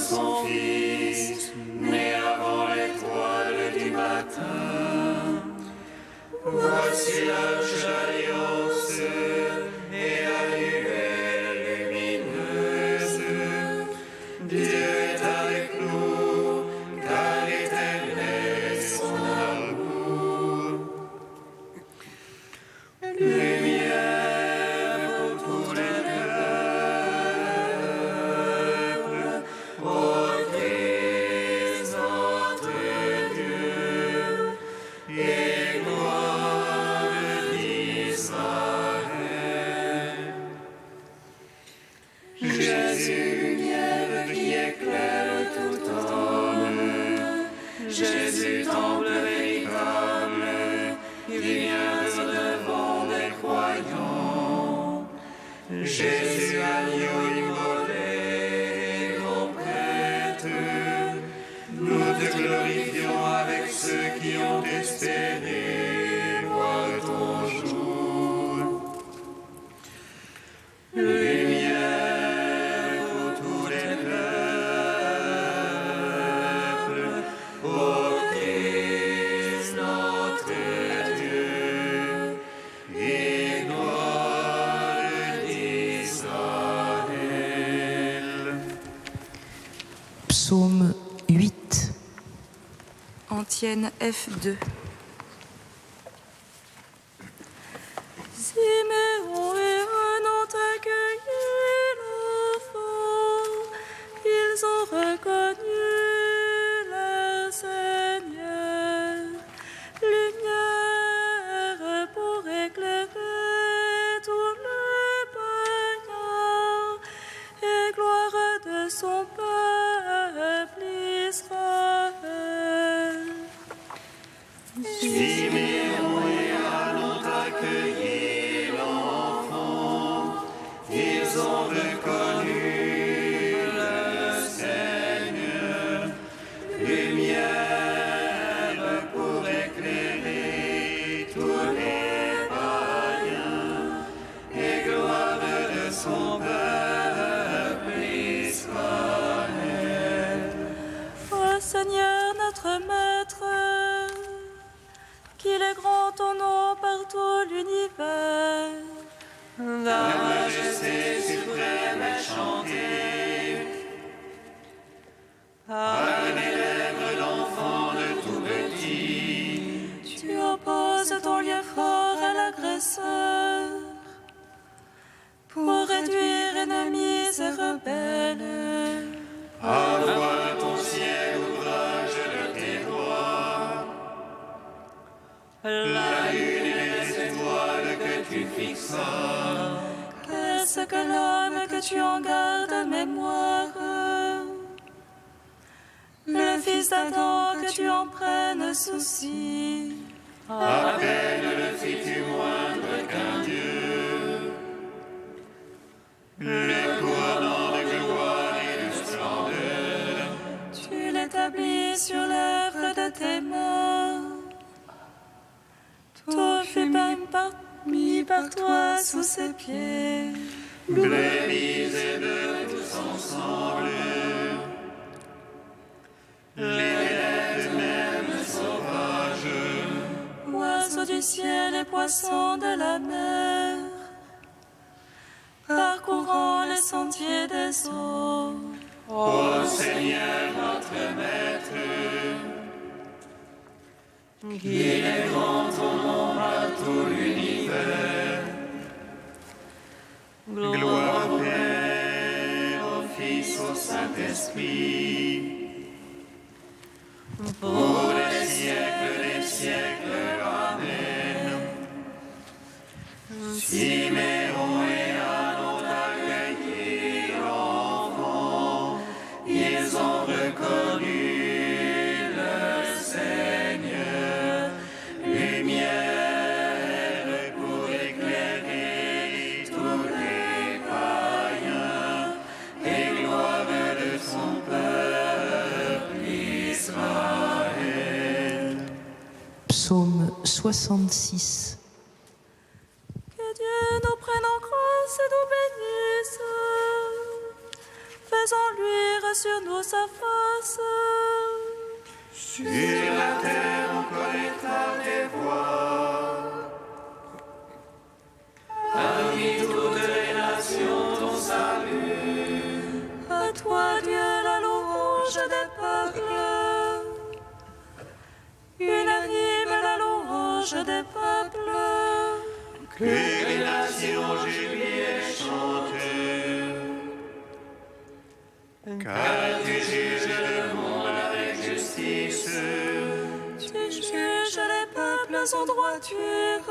son Fils, né avant l'étoile du matin. Voici l'Arche d'Alliance et la nuée lumineuse. Dieu est avec nous, car l'Éternel est son amour. Lumière pour tous les peuples, ô Christ notre Dieu, et gloire d'Israël. Jésus, lumière qui éclaire tout homme, Jésus, temple véritable, il vient devant des croyants. Jésus, agneau immolé, grand prêtre, nous te glorifions avec ceux qui ont espéré voir ton jour. Lumière pour tous les peuples, ô Christ notre Dieu, et gloire d'Israël. Psaume 8. Antienne F2. Siméon et Anne ont accueilli l'enfant, ils ont reconnu leur Seigneur, lumière pour éclairer tous les païens et gloire de son peuple Israël. Siméon et Anne ont accueilli l'enfant, ils ont reconnu le Seigneur, lumière pour éclairer tous les païens et gloire de son peuple Israël. Ô Seigneur notre Maître, qu'il est grand ton nom par tout l'univers. La majesté suprême est chantée par les lèvres d'enfants de tout petit. Tu opposes ton lieu fort à l'agresseur pour réduire ennemis et rebelles. À voir ton ciel, ouvrage de tes doigts, la lune et les étoiles que tu fixas. Qu'est-ce que l'homme que tu en gardes mémoire? Le fils d'Adam que tu en prennes souci. À peine le fis-tu moindre qu'un Dieu. Le couronnement de gloire et de splendeur. Tu l'établis sur l'œuvre de tes mains. Tout fut mis par toi sous ses pieds. Brebis et bœufs tous ensemble, les bêtes même sauvages, Oiseaux du ciel et poissons de la mer, parcourant les sentiers des eaux. ô Seigneur notre Maître, qu'il est grand ton nom à tout l'univers. Gloire au Père, au Fils, au Saint-Esprit, pour les siècles des siècles. Amen. Siméon et Anne ont accueilli l'enfant, ils ont reconnu le Seigneur, lumière pour éclairer tous les païens et gloire de son peuple Israël. Psaume 66. Que Dieu nous prenne en grâce et nous bénisse. Faisons luire sur nous sa face. Sur la terre on connaîtra tes voix. Parmi toutes les nations ton salut. À toi, Dieu, la louange des peuples. Unanime la louange des peuples. Que les nations jubilent et chantent. Car tu juges le monde avec justice. Tu juges les peuples en droiture.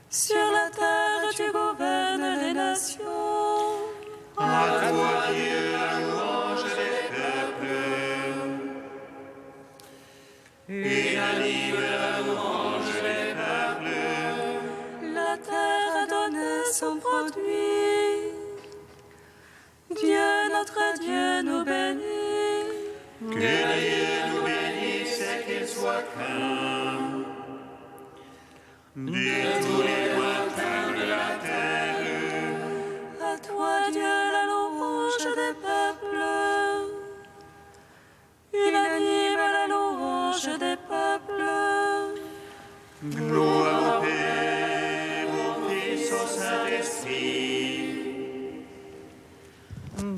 Sur la terre, tu gouvernes les nations. À toi, Dieu, la louange des peuples. Unanime la louange des peuples. La terre a donné son produit. Dieu, notre Dieu, nous bénit. Que Dieu nous bénisse et qu'il soit craint. De tous les lointains de la terre. À toi, Dieu, la louange des peuples. Unanime la louange des peuples. Gloire au Père, au Fils, au Saint-Esprit.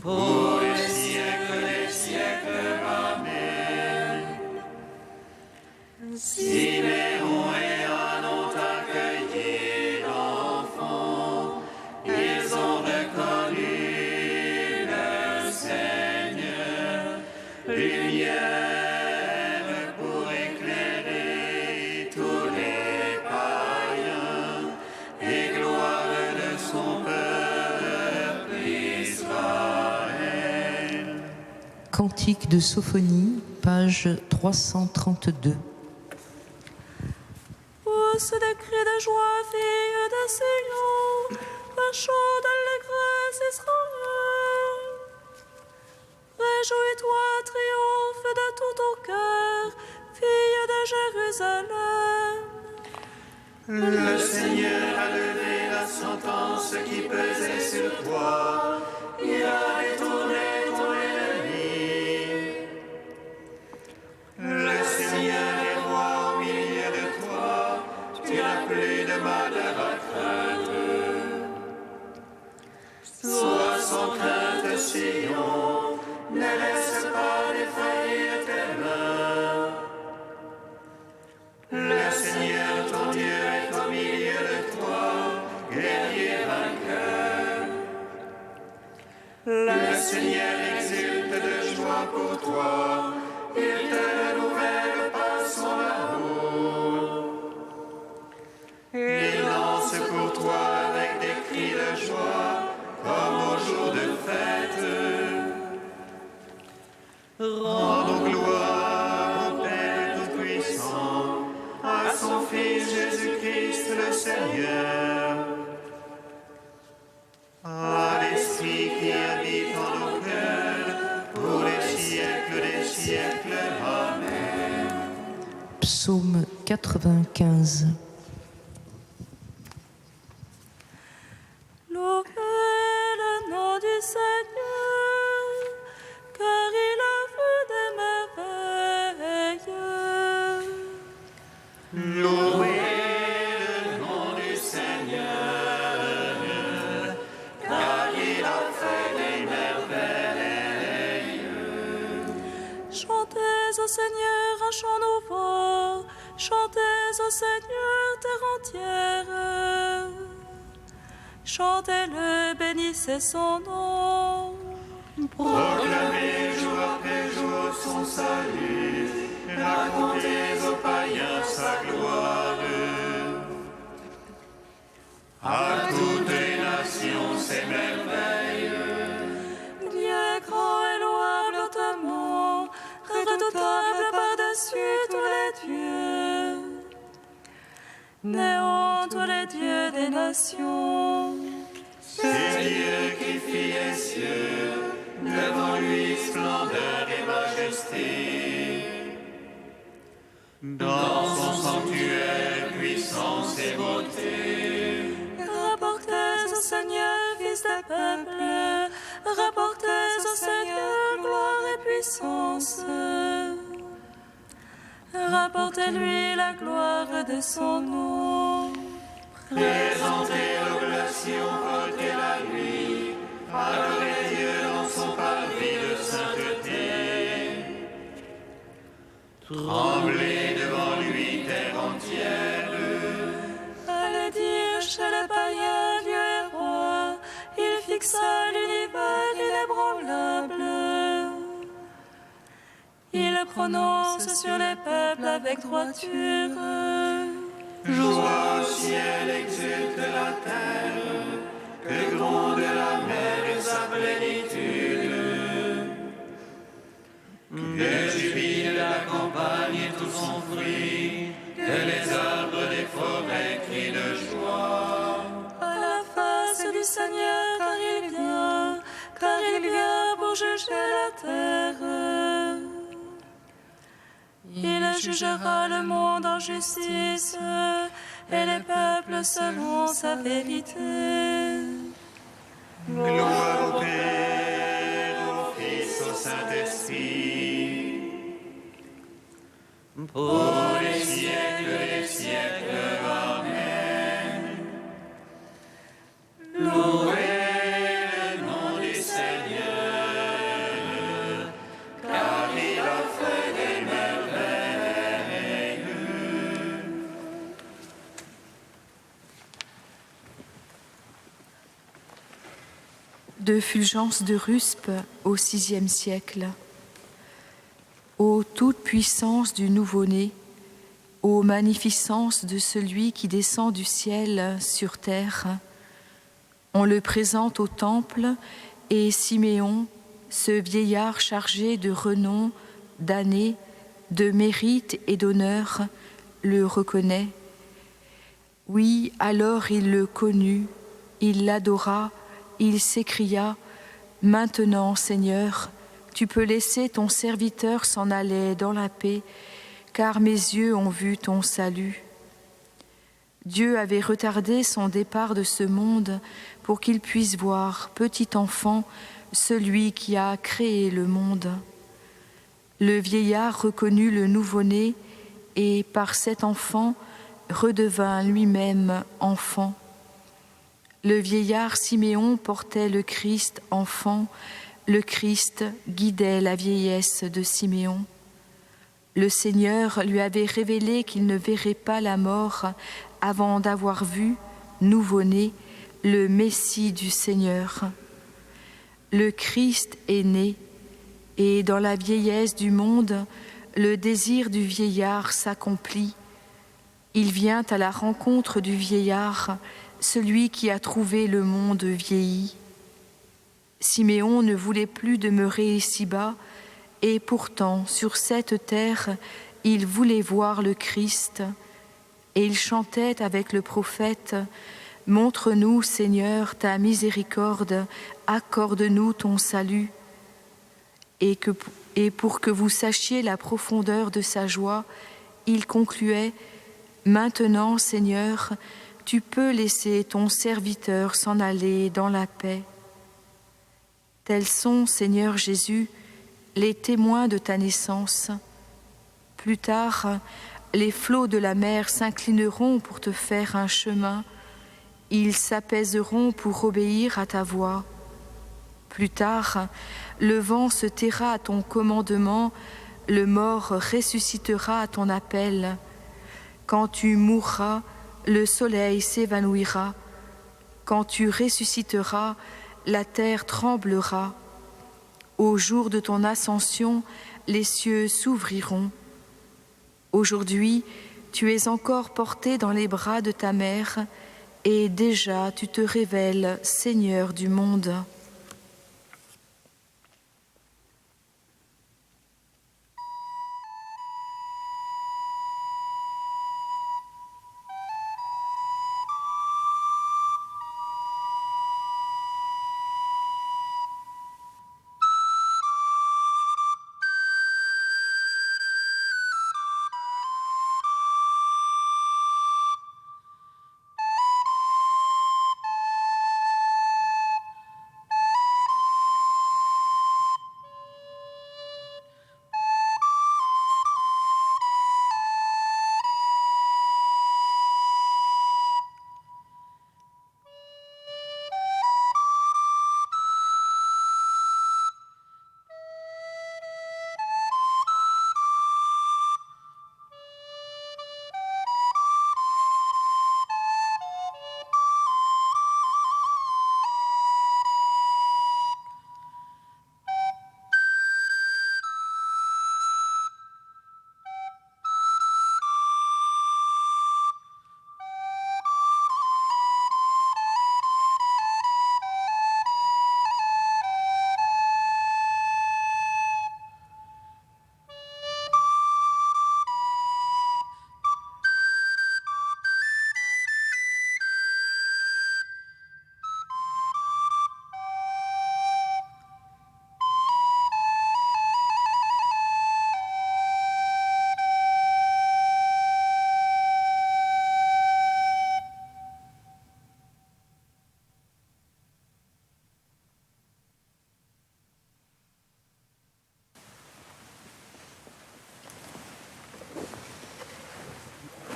Pour les siècles des siècles. Amen. Siméon et Anne ont accueilli l'enfant. Ils ont reconnu le Seigneur. Lumière pour éclairer tous les païens et gloire de son peuple Israël. Cantique de Sophonie, page 332. Pousse des cris de joie, fille de Sion, un chant d'allégresse Israël. Réjouis-toi, triomphe de tout ton cœur, fille de Jérusalem. Le Seigneur a levé la sentence qui pesait sur toi. Il a détourné ton ennemi. Le Seigneur est roi au milieu de toi. Tu n'as plus de malheur à craindre. Sois sans crainte, Sion. Ne laisse pas défaillir tes mains. Le Seigneur, ton Dieu, est au milieu de toi, guerrier vainqueur. Le Seigneur exulte de joie pour toi, il te renouvelle par son amour. Il lance pour toi avec des cris de joie, comme au jour de fête. Rendons gloire au Père Tout-Puissant, à son Fils Jésus-Christ le Seigneur, à l'Esprit qui habite en nos cœurs, pour les siècles des siècles. Amen. Psaume 95. Louez le nom du Seigneur, car il a fait des merveilles. Louez le nom du Seigneur, car il a fait des merveilles. Chantez au Seigneur un chant nouveau, chantez au Seigneur terre entière. Chantez-le, bénissez son nom. Proclamez jour après jour son salut, racontez aux païens sa gloire. À toutes les nations ses merveilles. Dieu est grand et louable hautement, redoutable par-dessus tous les dieux. Néant tous les dieux des nations. C'est Dieu qui fit les cieux, devant lui splendeur et majesté. Dans son sanctuaire, puissance et beauté. Rapportez au Seigneur, fils des peuples, rapportez puissance. Rapportez-lui la gloire de son nom. Présentez l'oblation, portez-la lui. Adorez Dieu dans son parvis de sainteté. Tremblez devant lui, terre entière. Allez dire chez le païen, Dieu est roi. Il fixa l'univers inébranlable. Il prononce sur les peuples avec droiture. Joie au ciel, exulte la terre, que gronde la mer et sa plénitude. Que jubile la campagne et tout son fruit, que les arbres des forêts crient de joie. À la face du Seigneur, car il vient pour juger la terre. Il jugera le monde en justice et les peuples selon sa vérité. Gloire au Père, au Fils, au Saint-Esprit, pour les siècles des siècles. Amen. Louez le nom du Seigneur, car il a fait des merveilles. De Fulgence de Ruspe au VIe siècle. Ô toute puissance du nouveau-né, ô magnificence de celui qui descend du ciel sur terre, on le présente au temple et Siméon, ce vieillard chargé de renom, d'années, de mérite et d'honneur, le reconnaît. Oui, alors il le connut, il l'adora, il s'écria « Maintenant, Seigneur, tu peux laisser ton serviteur s'en aller dans la paix, car mes yeux ont vu ton salut. » Dieu avait retardé son départ de ce monde pour qu'il puisse voir, petit enfant, celui qui a créé le monde. Le vieillard reconnut le nouveau-né et, par cet enfant, redevint lui-même enfant. Le vieillard Siméon portait le Christ enfant, le Christ guidait la vieillesse de Siméon. Le Seigneur lui avait révélé qu'il ne verrait pas la mort avant d'avoir vu, nouveau-né, le Messie du Seigneur. Le Christ est né, et dans la vieillesse du monde, le désir du vieillard s'accomplit. Il vient à la rencontre du vieillard, celui qui a trouvé le monde vieilli. Siméon ne voulait plus demeurer ici-bas, et pourtant, sur cette terre, il voulait voir le Christ, et il chantait avec le prophète « Montre-nous, Seigneur, ta miséricorde, accorde-nous ton salut. » Et pour que vous sachiez la profondeur de sa joie, il concluait « Maintenant, Seigneur, tu peux laisser ton serviteur s'en aller dans la paix. » Tels sont, Seigneur Jésus, les témoins de ta naissance. Plus tard, les flots de la mer s'inclineront pour te faire un chemin. Ils s'apaiseront pour obéir à ta voix. Plus tard, le vent se taira à ton commandement, le mort ressuscitera à ton appel. Quand tu mourras, le soleil s'évanouira. Quand tu ressusciteras, la terre tremblera. Au jour de ton ascension, les cieux s'ouvriront. Aujourd'hui, tu es encore porté dans les bras de ta mère, et déjà tu te révèles Seigneur du monde.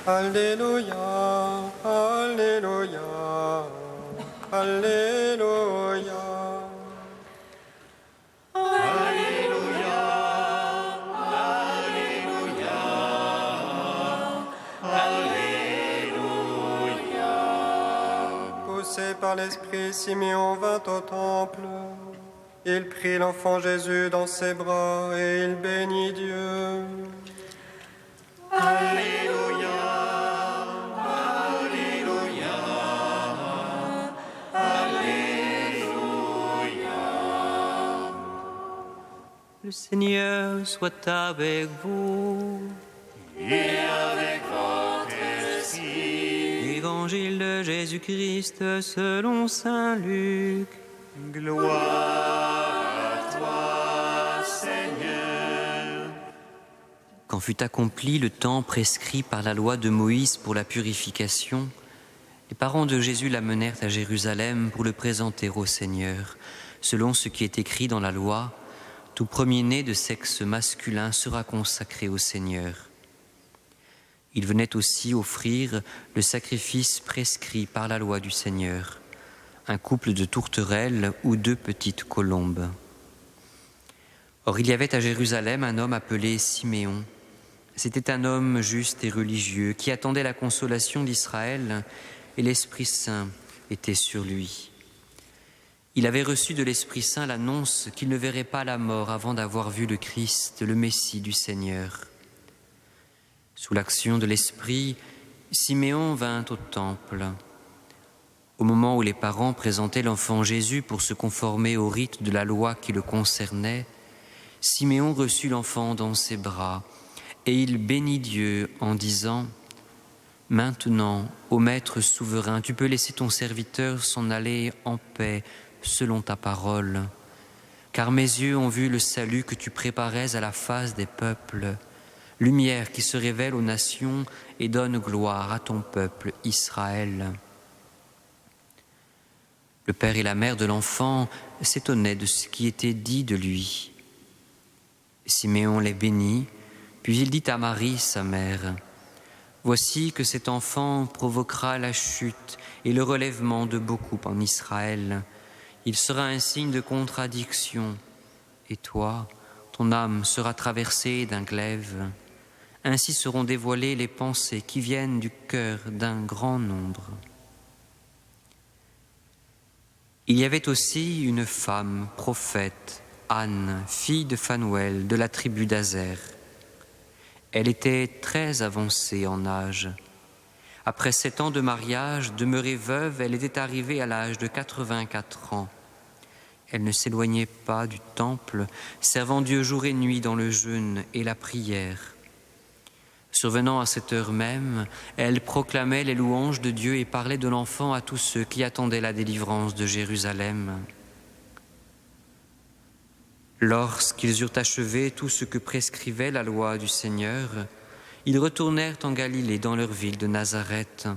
Alléluia, Alléluia, Alléluia. Poussé par l'Esprit, Simeon vint au temple. Il prit l'enfant Jésus dans ses bras et il bénit Dieu. Alléluia, Alléluia, Alléluia. Le Seigneur soit avec vous. Et avec votre esprit. Évangile de Jésus-Christ selon saint Luc. Gloire à toi, Seigneur. Quand fut accompli le temps prescrit par la loi de Moïse pour la purification, les parents de Jésus l'amenèrent à Jérusalem pour le présenter au Seigneur. Selon ce qui est écrit dans la loi, tout premier-né de sexe masculin sera consacré au Seigneur. Il venait aussi offrir le sacrifice prescrit par la loi du Seigneur, un couple de tourterelles ou 2 petites colombes. Or il y avait à Jérusalem un homme appelé Siméon. C'était un homme juste et religieux qui attendait la consolation d'Israël, et l'Esprit Saint était sur lui. Il avait reçu de l'Esprit Saint l'annonce qu'il ne verrait pas la mort avant d'avoir vu le Christ, le Messie du Seigneur. Sous l'action de l'Esprit, Siméon vint au temple. Au moment où les parents présentaient l'enfant Jésus pour se conformer au rite de la loi qui le concernait, Siméon reçut l'enfant dans ses bras et il bénit Dieu en disant : « Maintenant, ô Maître souverain, tu peux laisser ton serviteur s'en aller en paix selon ta parole, car mes yeux ont vu le salut que tu préparais à la face des peuples, lumière qui se révèle aux nations et donne gloire à ton peuple Israël. » Le père et la mère de l'enfant s'étonnaient de ce qui était dit de lui. Siméon les bénit, puis il dit à Marie, sa mère : « Voici que cet enfant provoquera la chute et le relèvement de beaucoup en Israël. Il sera un signe de contradiction. Et toi, ton âme sera traversée d'un glaive. Ainsi seront dévoilées les pensées qui viennent du cœur d'un grand nombre. » Il y avait aussi une femme, prophète, Anne, fille de Phanuel, de la tribu d'Azer. Elle était très avancée en âge. Après 7 ans de mariage, demeurée veuve, elle était arrivée à l'âge de 84 ans. Elle ne s'éloignait pas du temple, servant Dieu jour et nuit dans le jeûne et la prière. Survenant à cette heure même, elle proclamait les louanges de Dieu et parlait de l'enfant à tous ceux qui attendaient la délivrance de Jérusalem. Lorsqu'ils eurent achevé tout ce que prescrivait la loi du Seigneur, ils retournèrent en Galilée dans leur ville de Nazareth.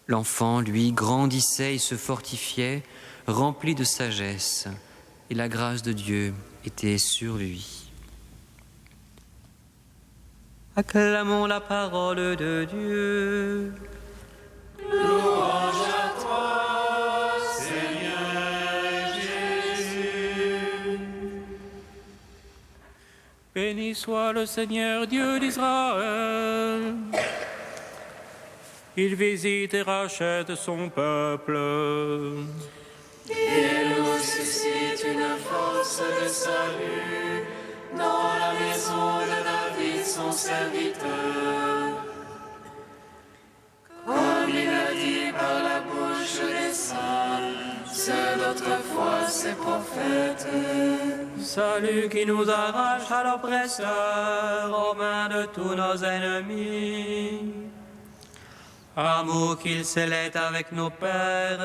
L'enfant, lui, grandissait et se fortifiait, rempli de sagesse, et la grâce de Dieu était sur lui. Acclamons la parole de Dieu. Louange à toi, Seigneur Jésus. Béni soit le Seigneur Dieu d'Israël. Il visite et rachète son peuple. Il nous suscite une force de salut dans la maison de David, son serviteur. Comme il a dit par la bouche des saints, ceux d'autrefois ses prophètes. Salut qui nous arrache à l'oppresseur, aux mains de tous nos ennemis. Amour qu'il scellait avec nos pères,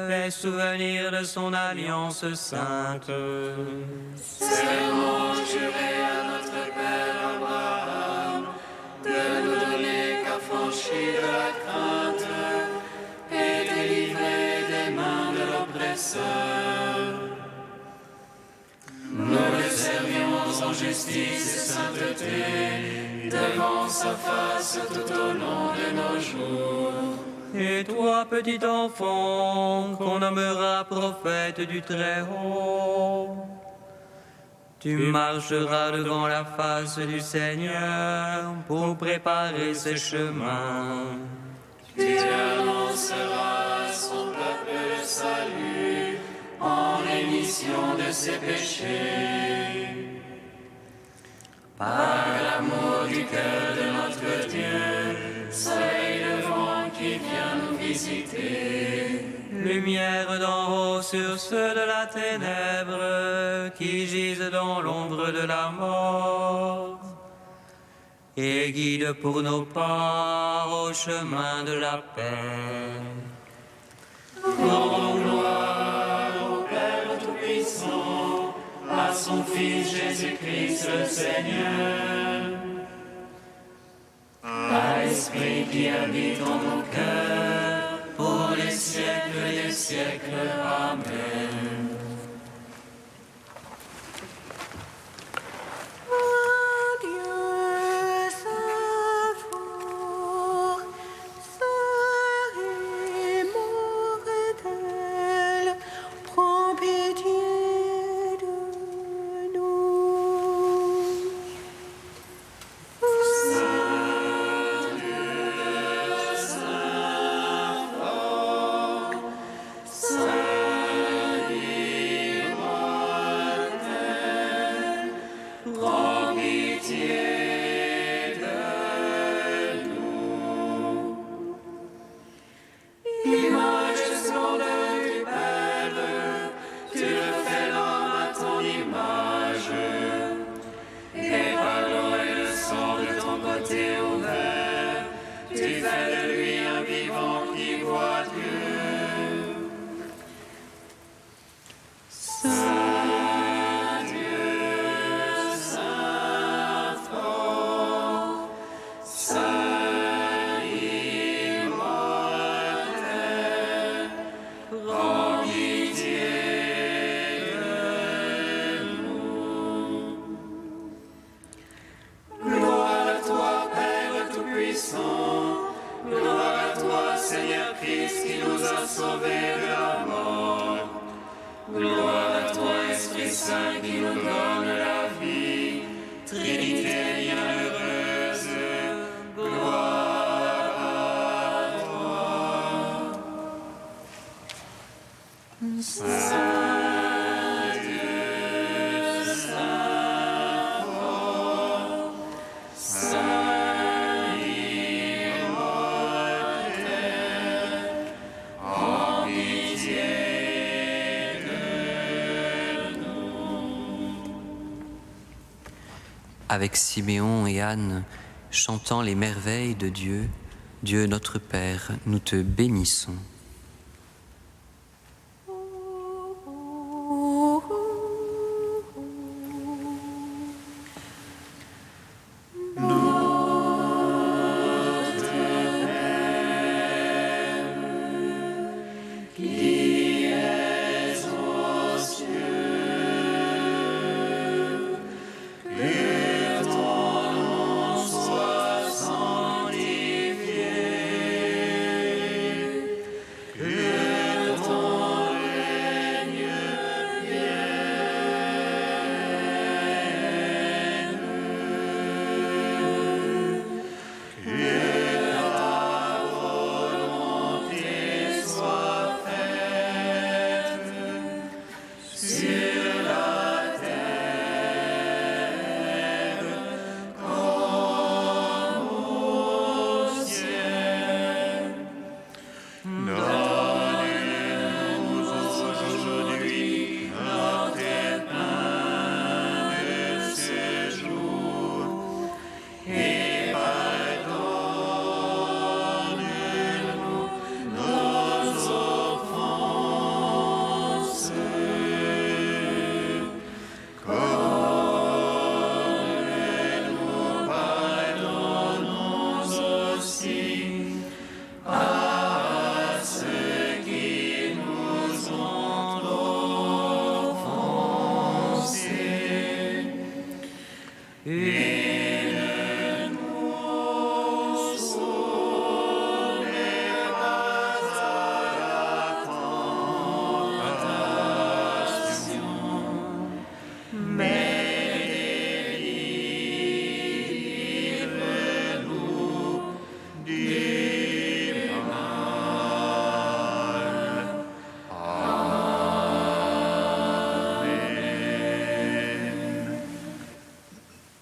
les souvenirs de son alliance sainte. Serment juré à notre Père Abraham, de nous donner qu'affranchis de la crainte et délivrés des mains de l'oppresseur. Nous le servions en justice et sainteté, devant sa face tout au long de nos jours. Et toi, petit enfant, qu'on nommera prophète du Très-Haut, tu marcheras devant la face du Seigneur pour préparer ses chemins. Tu annonceras à son peuple le salut en rémission de ses péchés. Par l'amour du cœur de notre Dieu, soleil levant qui vient nous visiter. Lumière d'en haut sur ceux de la ténèbre qui gisent dans l'ombre de la mort. Et guide pour nos pas au chemin de la paix. Rendons gloire au Père Tout-Puissant, à son Fils Jésus-Christ le Seigneur, à l'Esprit qui habite en nos cœurs, pour les siècles des siècles. Amen. Avec Siméon et Anne, chantant les merveilles de Dieu, Dieu notre Père, nous te bénissons.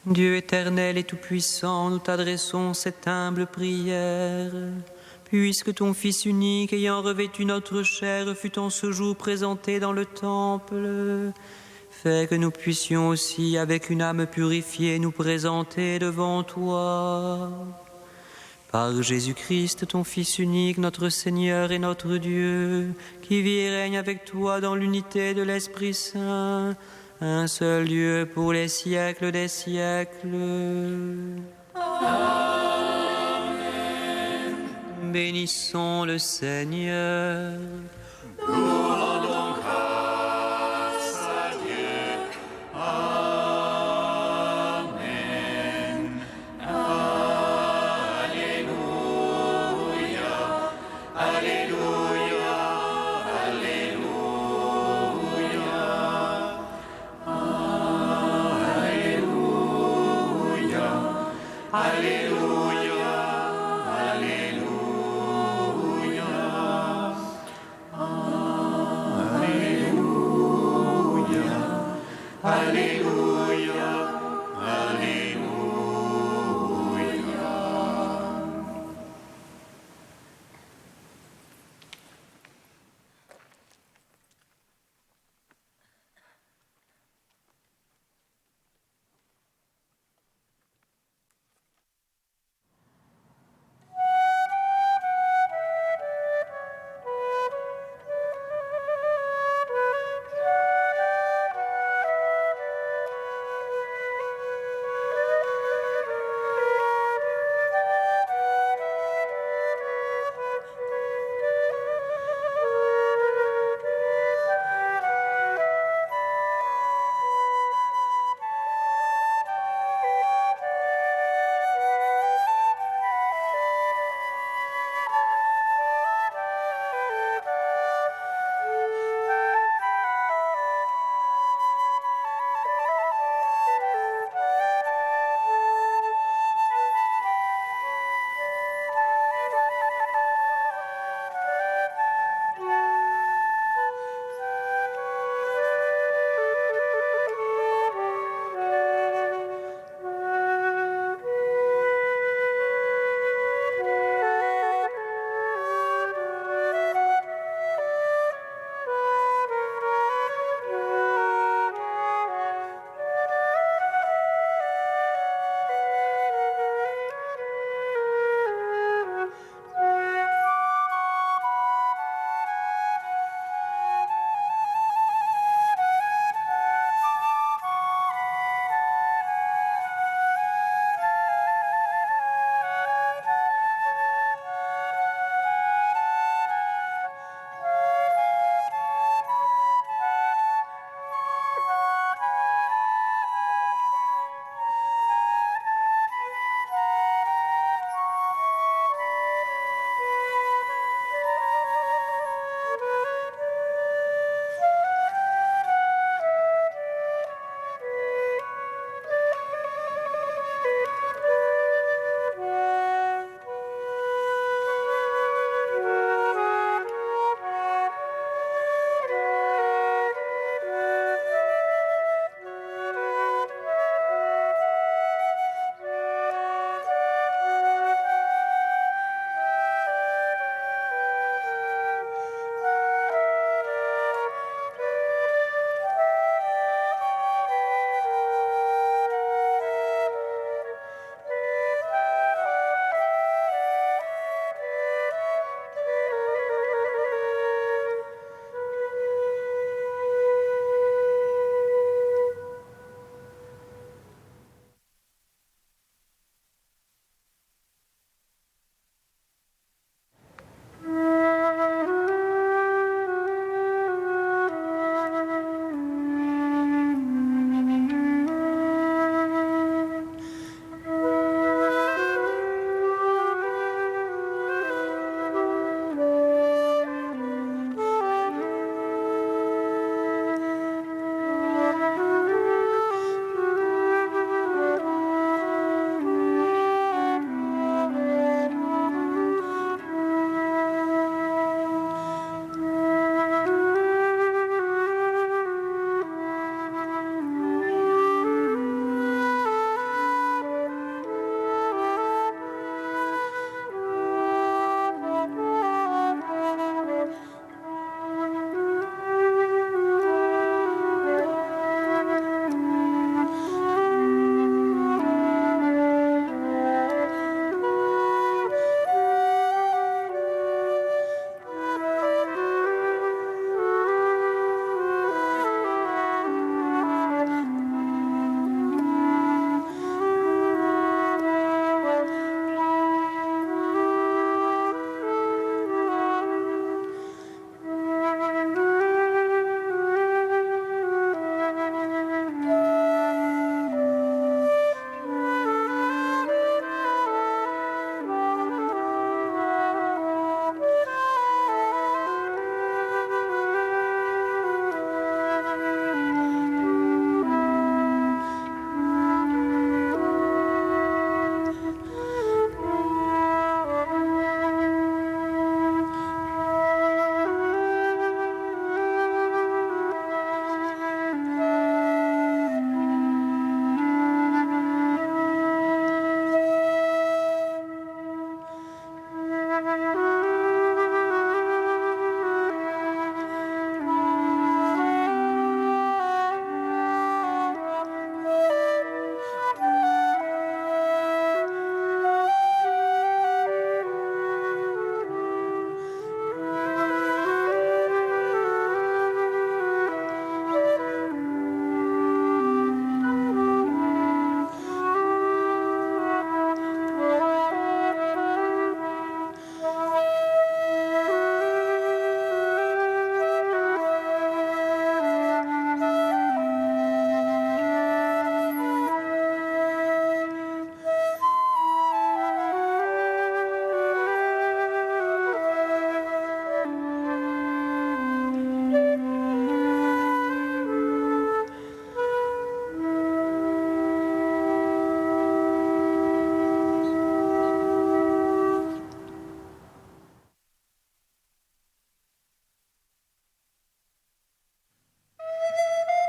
Dieu éternel et tout-puissant, nous t'adressons cette humble prière. Puisque ton Fils unique, ayant revêtu notre chair, fut en ce jour présenté dans le temple, fais que nous puissions aussi, avec une âme purifiée, nous présenter devant toi. Par Jésus-Christ, ton Fils unique, notre Seigneur et notre Dieu, qui vit et règne avec toi dans l'unité de l'Esprit Saint, un seul Dieu pour les siècles des siècles. Amen. Bénissons le Seigneur. Nous rendons grâce à Dieu. Amen. Alléluia. Alléluia. Alléluia. Alléluia. Alléluia.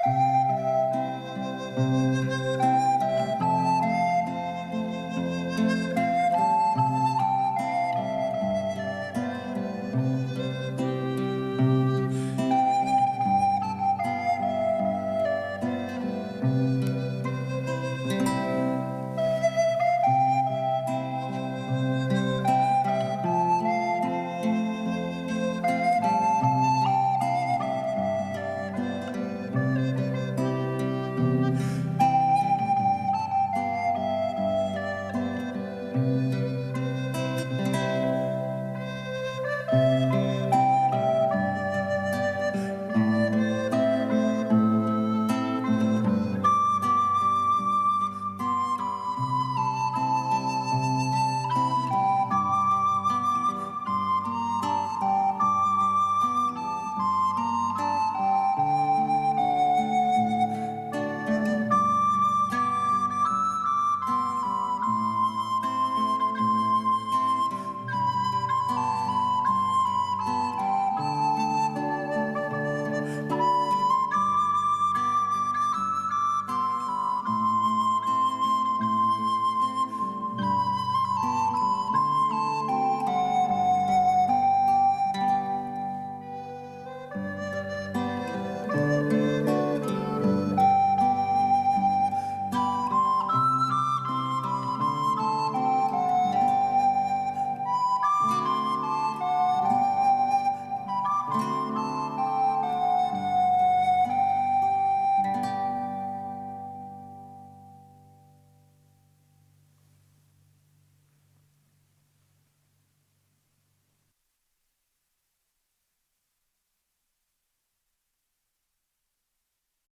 Amen.